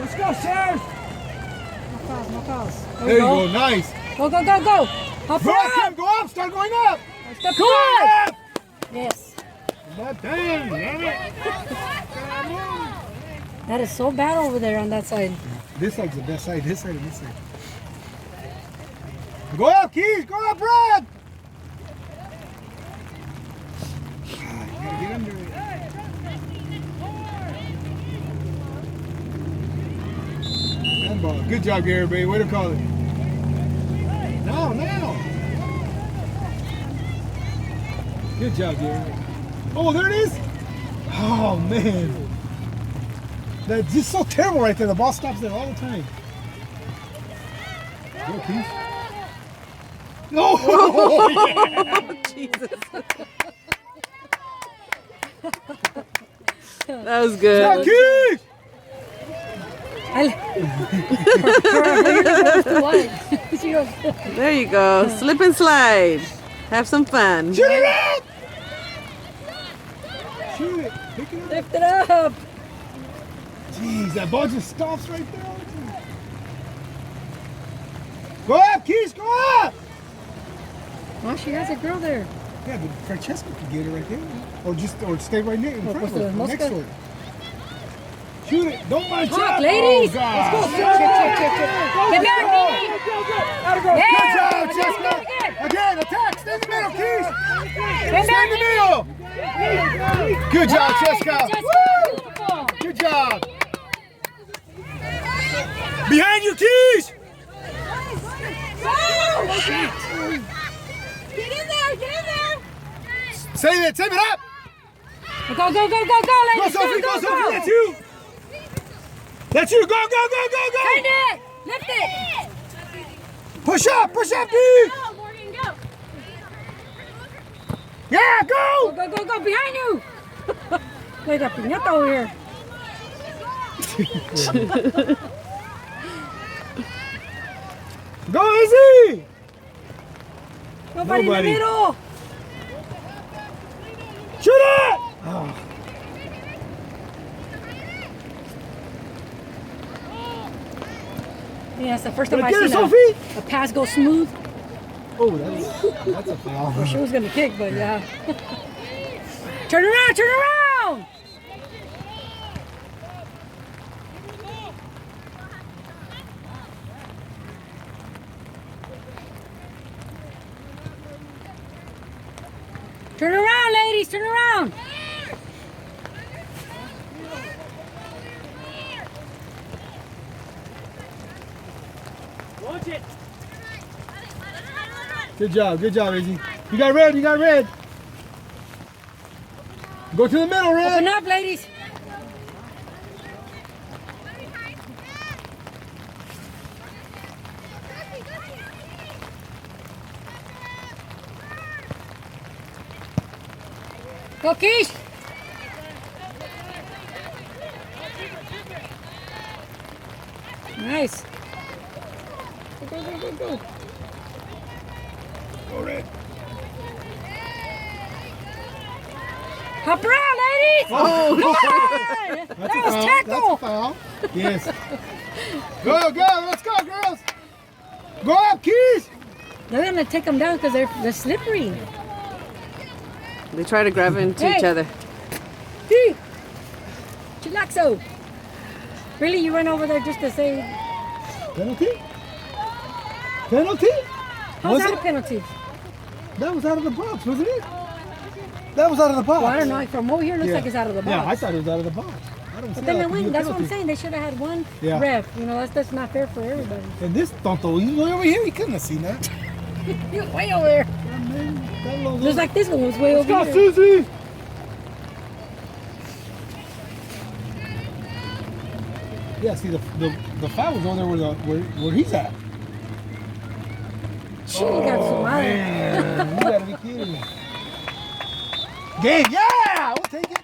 Let's go, Sheriff. No calls. There you go. Nice. Go. Hop Go up. up, go up. Start going up. Step Go up. up. Yes. Not done. Damn it. That is so bad over there on that side. This side's the best side. This side and this side. Go up, Keys. Go up, Brad. You gotta get under it. Handball. Good job, Gary, baby. Way to call it. Now. Good job, Gary. Oh, there it is. Oh, man. That's just so terrible right there. The ball stops there all the time. Go, Keith. Oh, yeah. Jesus. That was good. Go, Keith. There you go. Slip and slide. Have some fun. Shoot it up. Shoot it. Pick it up. Lift it up. Jeez, that ball just stops right there. Go up, Keith. Go up. Oh, she has a girl there. Yeah, but Francesca could get it right there. Or stay right near in front of her. Next to her. Shoot it. Don't mind Hot, ladies. Oh, God. Let's go. Check. Get back, Go. Good job, Jessica. Again, attack. Stay in the middle, Keys. Stay in the middle. Good job, Jessica. Beautiful. Good job. Behind you, Keys. Shit. Get in there. Save it up. Go, ladies. Go, Sophie. Go, Sophie. That's you. That's you. Go. Turn it. Lift it. Push up, D. Yeah, go. Go. Behind you. Wait up. Piñata over here. Go easy. Nobody in the middle. Shoot it. Oh. Yeah, it's the first time I've Get it, seen Sophie. a pass go smooth. Oh, that's a foul. Well, she was going to kick, but yeah. Turn around! Turn around, ladies! Turn around! Launch it. Good job, Izzy. You got red. Go to the middle, Red. Open up, ladies! Go, Keish! Nice. Go. Go, Red. Hop around, ladies! Oh, That was tackle! That's a foul. Yes. Go. Let's go, girls. Go up, Keys. They're gonna take them down because they're slippery. They try to grab into each other. Hey, chillaxo. Really, you went over there just to say? Penalty? How's that a penalty? That was out of the box, wasn't it? That was out of the box. Well, I don't know. From over here, it looks like it's out of the box. Yeah, I thought it was out of the box. I don't see But then how they that could be win. a That's what I'm penalty. saying. They should have had one Yeah. ref. You know, that's not fair for everybody. And this tonto, he's way over here. He couldn't have seen that. He was way over there. Looks like this one was way Let's over go, here. Susie. Yeah, see the foul was on there where he's at. She got some Man, you gotta be kidding me. Game, yeah, we'll take it.